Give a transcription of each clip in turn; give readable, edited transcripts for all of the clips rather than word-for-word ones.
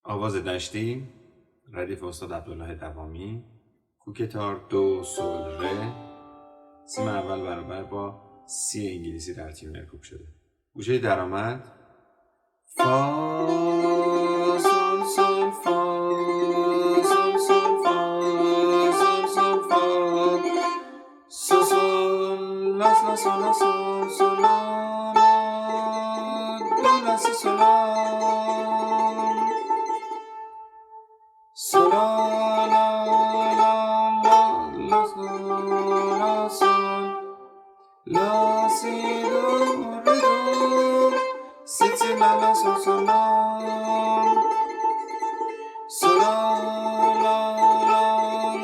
آواز دشتی ردیف استاد عبدالله دوامی، کوکتار دو سول ره، سیم اول برابر با سی انگلیسی در تیم مرکوب شده. گوشه درآمد فا سول سول فا سول سول فا سول سول فا سول سول لا لا سول لا سول سول لا دو لا سی سول سول لا لا لا لا سول لا سی دو ره دو سی سی لا لا سول سول لا سول لا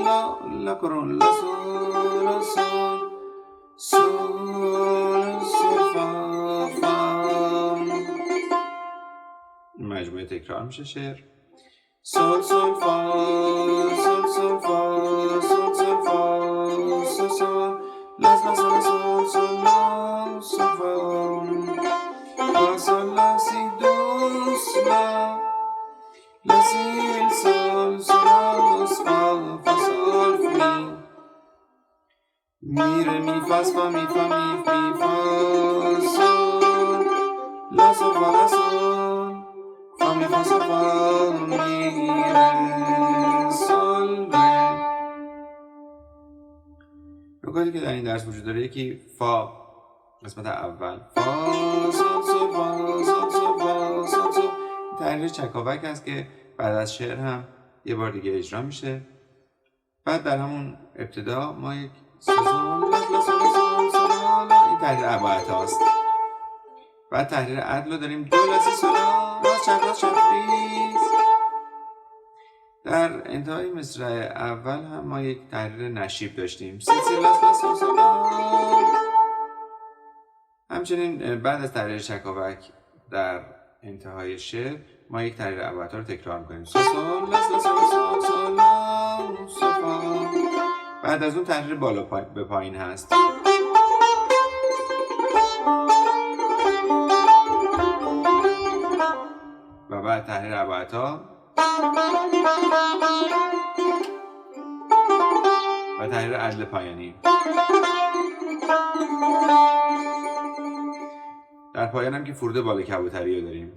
لا لا کرون لا سول سول سول سول فا فا. مجموعه تکرار میشه شعر. سول سول فا سول سول فا سول سول فا سول سول لا لا سول سول سول لا سول فا سول لا سی دو لا لا سی سول سول فا فا سول می می ره می فا فا می فا می می فا سول لا سول فا لا سول فا می فا سول فا می ره سول ره. نکاتی که در این درس وجود داره یکی فا قسمت اول فا سول سول فا سول سول فا سول سول تحریر چکاوک هست که بعد از شعر هم یه بار دیگه اجرا میشه. بعد در همون ابتدا ما یک سول لا سول سول سول لا این تحریر اباعت هاست. بعد تحریر عدل رو داریم دو لا سی سول راست چپ ریز. در انتهای مصرع اول هم ما یک تحریر نشیب داشتیم سی سی لا لا سول سول لا. همچنین بعد از تحریر چکاوک در انتهای شعر ما یک تحریر اباعت رو تکرار می‌کنیم سول سول لا لا سول سول سول لا سول فا. بعد از اون تحریر بالا به پایین هست. و بعد تحریر اباعت ها و تحریر عدل پایانی. در پایان هم که فرود بالا کبوتری رو داریم.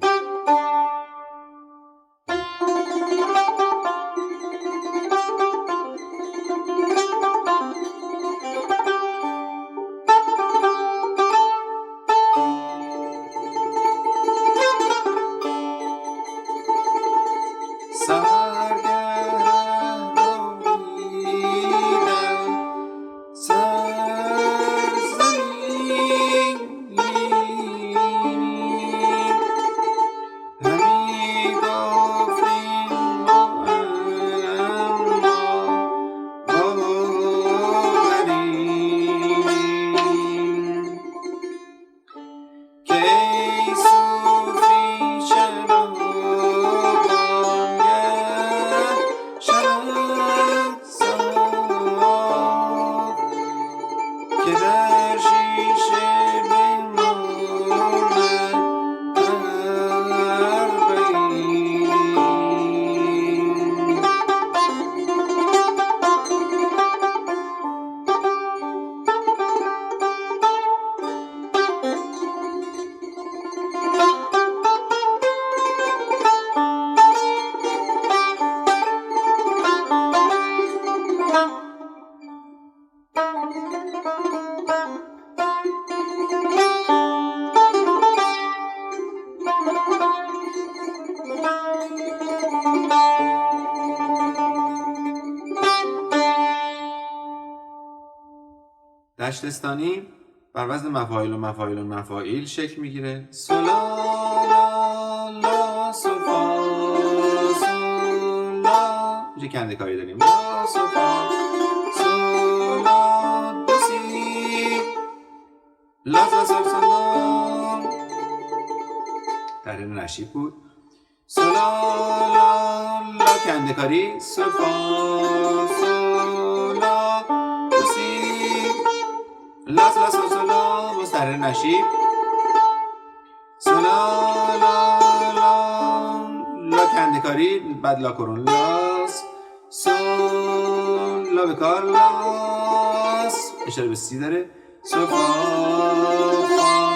دشتستانی بر وزن مفاعیل و مفاعیل و مفاعیل شکل میگیره سول لا لا سول فا سول لا. اینجا کنده کاری داریم لا سول فا سول لا دو سی لا لا سول سول لا. تحریر نشیب بود سول لا لا کنده کاری سول فا سول لا دو سی لا لا سول سول لا. باز تحریر نشیب سول لا لا لا لا خنده کاری بعد لا کرون لاس سول لا بکار لاس اشاره به سی داره سول فا فا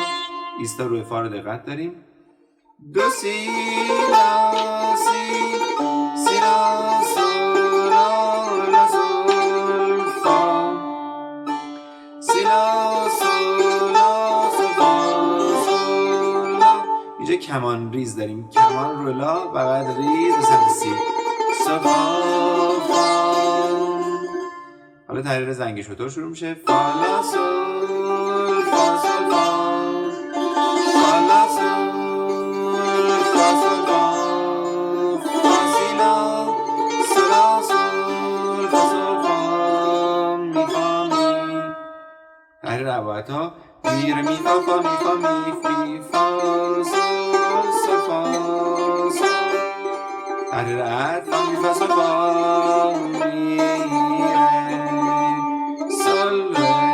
ایستا روی فا رو دقت داریم دو سی لا سی سی لا سول لا سول فا سی لا سول لا سول فا سول لا. اینجا کمان ریز داریم کمان رو لا و بعد ریز به سمت سی سول فا فا. حالا تحریر زنگ شتر شروع میشه فا لا سول فا سول فا فا لا سول فا سول فا فا سی لا سول لا سول فا سول فا می فا می. تحریر روایت ها می ره می فا فا می فا می فا سول سول فا سول. تحریر عد فا می فا سول فا می ره سول ره.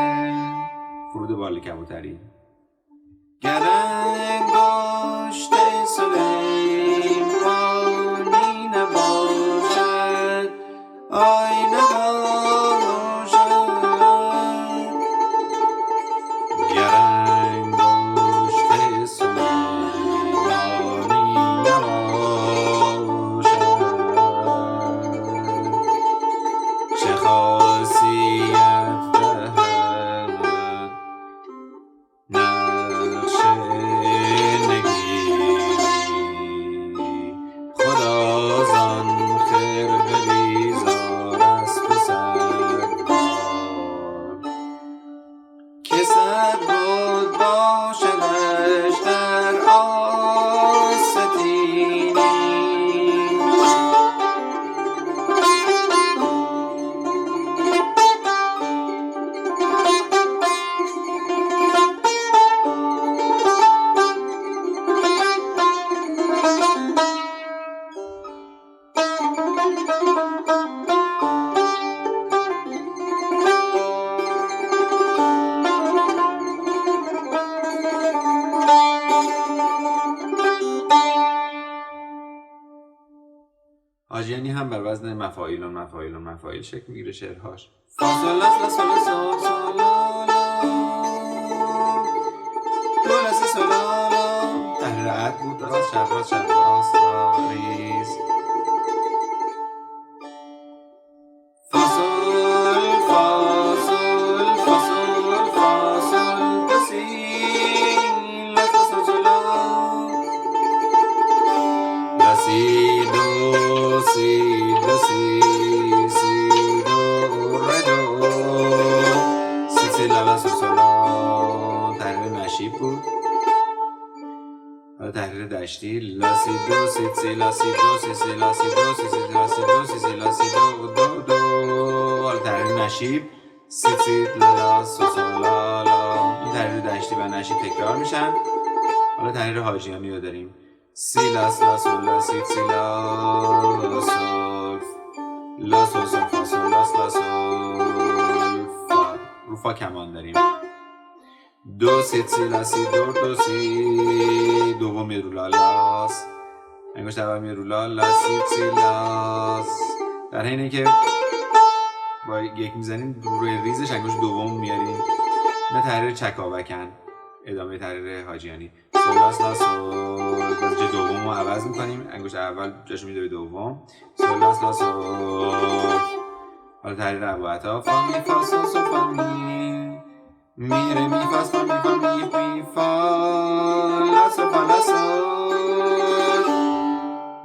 فرود بال کبوتری گرنگ گشته سلیمانی نباشد آی نباشد گرنگ گشته سلیمانی نباشد چه خاصیت دهد نقشه نگیری خدا زان خیر بیزار است و صدبار که صد بود باشدش در آستینی آژیانی هم بر وزن مفاعیل شکل میگیره شعرهاش فاصل لاس لا سول سول سول لا دو لا سی سول لا تحریر عد بود راست شب راست شب راست ریز فاصل فاصل فاصل فاصل دو سی لا سول سول لا سی دو سی دو سی سی دو ره دو سی سی لا لا سول سول لا. تحریر نشیب بود. حالا تحریر دشتی لا سی دو سی سی لا سی دو سی سی لا سی دو سی سی لا سی دو سی سی لا سی دو دو دو. حالا تحریر نشیب سی سی لا لا سول سول لا لا. این تحریر دشتی و نشیب تکرار میشن. حالا تحریر حاجیانی رو داریم سی لا لا سول لا سی سی لا سول لا سول سول فا سول لا لا سول فا. رو فا کمان داریم دو سی سی لا سی دو دو سی دوم یه رو لا لاس انگشت اول یه رو لا لا سی سی لاس. در حینی که با یک میزنیم روی ریزش انگشت دوم میاریم. نه تحریر چکاوکن ادامه تحریر حاجیانی سول لاس لا سول باز جه دوم رو عوض میکنیم انگشت اول جاشو میده به دوم سول لاس لا سول. حالا تحریر روایت ها فا می فا سول سول فا می می ره می فا سول می فا می فا لا سول فا لا سول.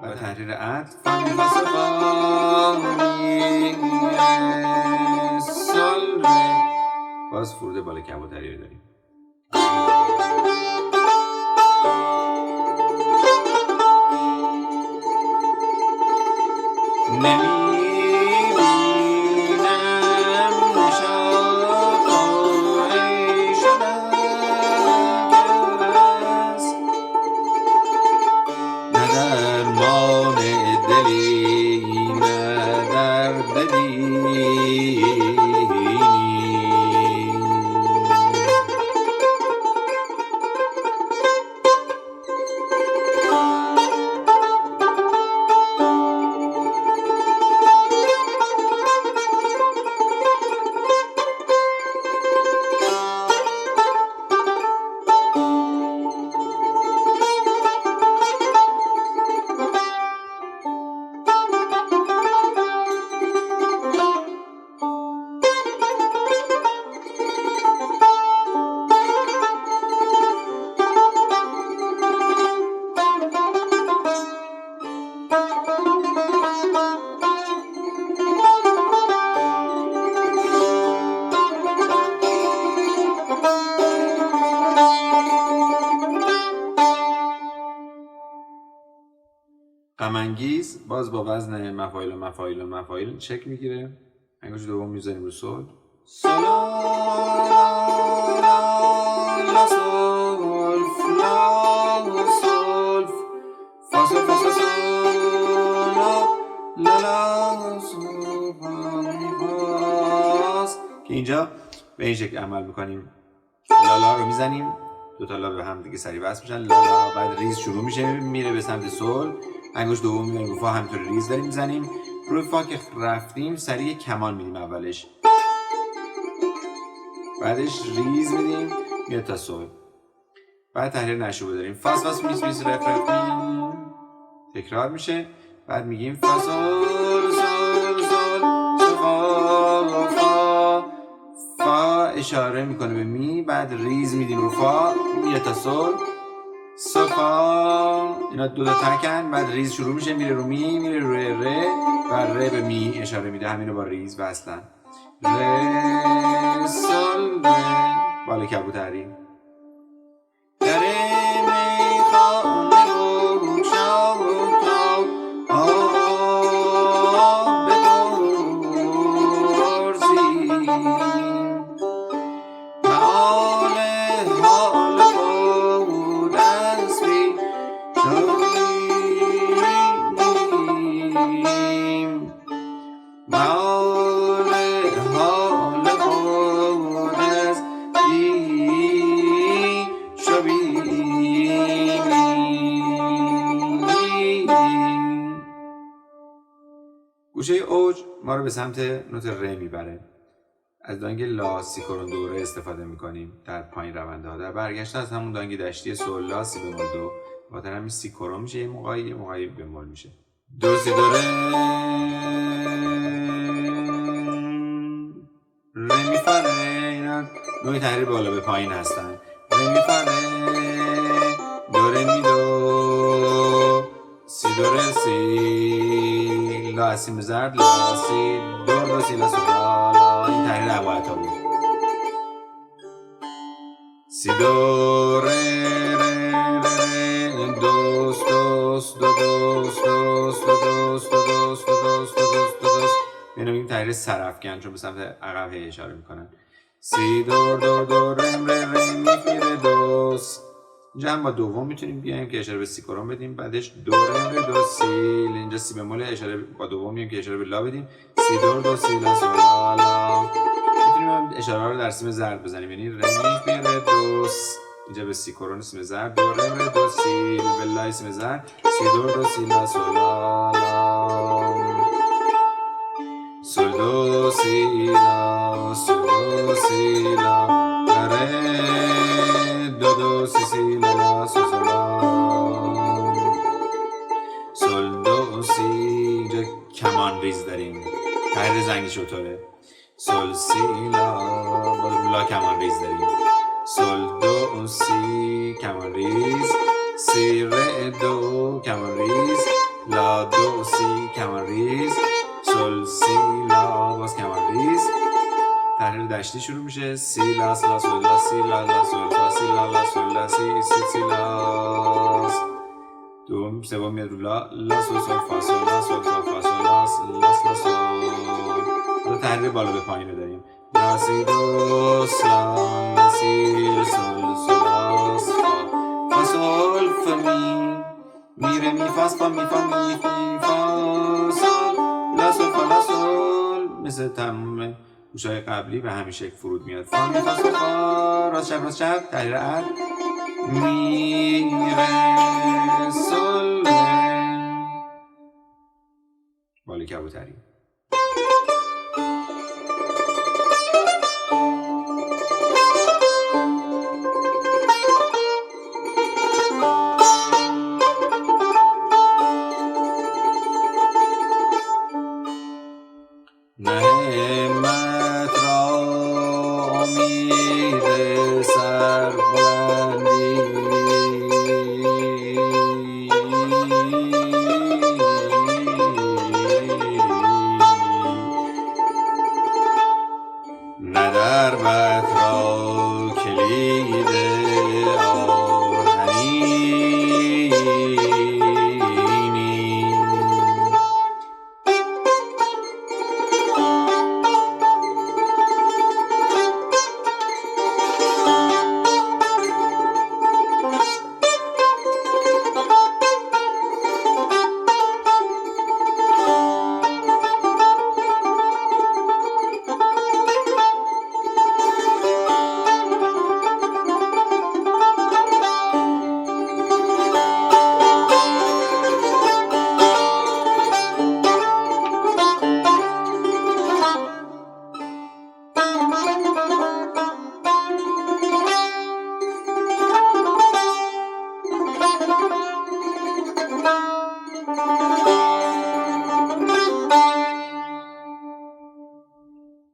و تحریر عد فا می فا سول فا می ره سول ره. باز فرود بالا کبوتری رو داریم نمیبینم نشاطی شدن کس نه درمان دلی نه درد دینی انگیز باز با وزن مفاعیل و مفاعیل و مفاعیل شکل میگیره. انگشت دوم میزنیم رو سول، سول لا سول لا سول فا سول فا سول سول لا لا سول فا. که اینجا به این شکل عمل میکنیم. لالا رو میزنیم، دو تا لا به هم دیگه سریع وصل میشن، لالا. بعد ریز شروع میشه میره به سمت سول، انگشت دوم میزنیم رو فا، همینطور ریز داریم میزنیم روی فا. که رفتیم سریع کمان میدیم اولش، بعدش ریز میدیم میاد تا سول. بعد تحریر نشوبه داریم، فاس فاس میس میس رف رف تکرار میشه. بعد میگیم فا سول سول سول فا فا. فا اشاره میکنه به می، بعد ریز میدیم رو فا میاد تا سول، سول فا. اینا دو تا تکن، بعد ریز شروع میشه میره رو می، میره رو ره و ره به می اشاره میده. همین رو با ریز وصلن. ره سول ره بالا کبوتری. در میخانه روشن تا آب بپرسیم، حال بود از بی شویم، حال بود از بی شویم. گوشه اوج ما رو به سمت نوت ر میبره. از دانگ لا سی کرون دو ره استفاده میکنیم در پایین رونده ها. در برگشته از همون دانگ دشتی سول لا سی بمول دو، بخاطر همین سی کرون میشه، یه موقعی بمول میشه. دو سی دو ره ره می فا ره. اینا نوع تحریر بالا به پایین هستن. ره می فا ره دو ره می دو سی دو ره سی لا سی مزرد لا سی دو سی لا سول لا. این تحریر عبایتا بود. سی دو ره ره ره دوست دوست دو دوست دوست دو دوست دو دوست دو دوست دو دوست دو دوست. اینو این تحریر سرافکن چون به سمت عقب هی اشاره میکنن. سی دو دو دو رم ره ره میگیره دوست. اینجا هم با دوم میتونیم بیایم که اشاره به سی کرون بدیم، بعدش دو رم ره دو سی. اینجا سی بمول اشاره با دوم میایم که اشاره به لا بدیم. سی دو دو سی لا سول لا لا. میتونیم اشاره رو در سیم زرد بزنیم، یعنی ره میگیره دوست. اینجا به سی کرون سیم زرد دو رم ره دو سی به لای سیم زرد سی دو دو سی لا سول لا لا سول دو سی لا سول دو سی لا ره دو دو سی سی لا لا سول سول لا سول دو سی. اینجا کمان ریز داریم، تحریر زنگی چطوره؟ سول سی لا لا کمان ریز داریم، سول دو سی کمان ریز، سی ره دو کمان ریز، لا دو سی کمان ریز، سول سی لا باز کمان ریز. تحریر دشتی شروع میشه. سی لا لا سول لا سی لا لا سول لا سی لا لا سول لا سی سی سی لا. دوم سوم میاد رو لا لا سول سول فا سول لا سول فا فا سول لا لا سول. تحریر بالا به پایین رو داریم. لا سی دو لا سی سول سول لا فا سول فا می می ره می فاس فا می فا می فی فا سول لا سول فا لا سول. مثل تمام گوشه‌های قبلی به همین شکل فرود میاد. فا می فا سول فا راست چپ تحریر عد می ره سول ره بالا کبوتری. نعمت را امید سربلندی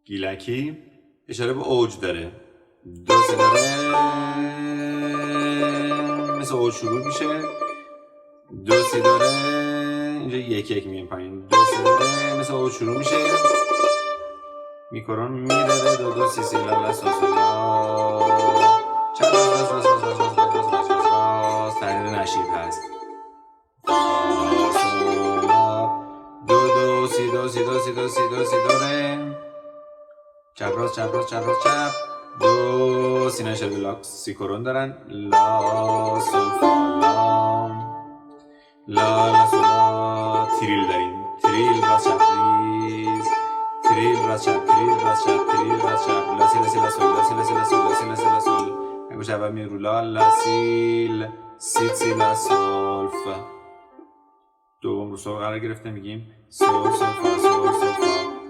گیلکی اشاره به اوج داره. دو سی دو ره مثل اوج شروع میشه. دو سی دو ره اینجا یک یک میگیم پایین. دو سی دو ره مثل اوج شروع میشه. میکرون می ره دو دو سی سی لا لا سو سو لا. چپ راست راست راست راست راست راست راست راست راست. تغییر نشیب هست. دو دو سی دو سی دو سی دو سی دو سی دو ره. چپ راست چپ راست چپ راست چپ. دو سی نشیب لا سی کرون دارن. لا سول فا لا. لا لا سول لا. تریل داریم. تریل راست چپ ریز. تریل راست چپ تریل راست چپ تریل راست چپ. لا سی لا سی لا سول لا سی لا سی لا سول لا سی لا سی لا سول. گوش اول میره رو لا لا سیل سی سی لا سول فا. دوم رو سول قرار گرفته میگیم سول سول فا سول سول فا.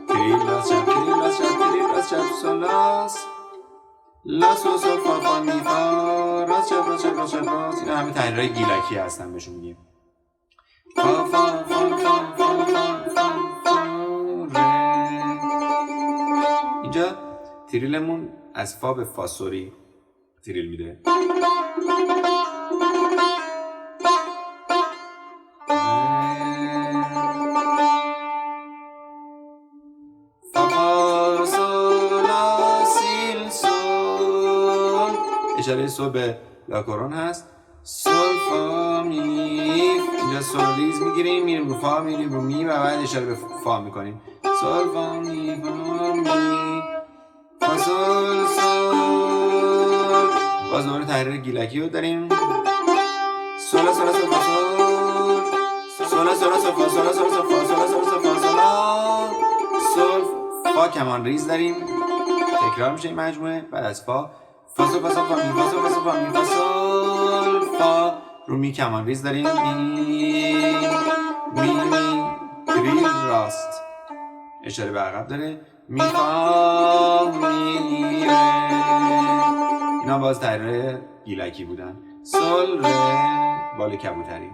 تریل راست چپ تریل راست چپ تریل راست چپ سول لاس. لا سول سول فا فا می فا. راست چپ راست چپ راست چپ راست. اینا همه تغییرهای گیلکی هستن بهشون میگیم. فا فا فا فا فا فا فا فا ره. اینجا تریلمون از فا به فا سوری تریل میده. فا فا سول لا سیل سول. اشاره سول به لا کرون هست. سول فا می. اینجا سول ریز میگیریم میریم رو فا میریم رو می و بعد اشاره به فا میکنیم. سول فا می فا می فا سول سول. باز دوباره تحریر گیلکی رو داریم. سولا سولا سول فا سول. سولا سولا سول فا سولا سولا سول فا سولا سولا سول فا سولا. سول فا کمان ریز داریم. تکرار میشه این مجموعه. بعد از فا فا سول فا سول فا می فا سول فا سول فا می فا سول فا. رو می کمان ریز داریم. می تریل راست اشاره به عقب داره. می فا می ره. اینا باز تحریر گیلکی بودن. سول ره بال کبوتری.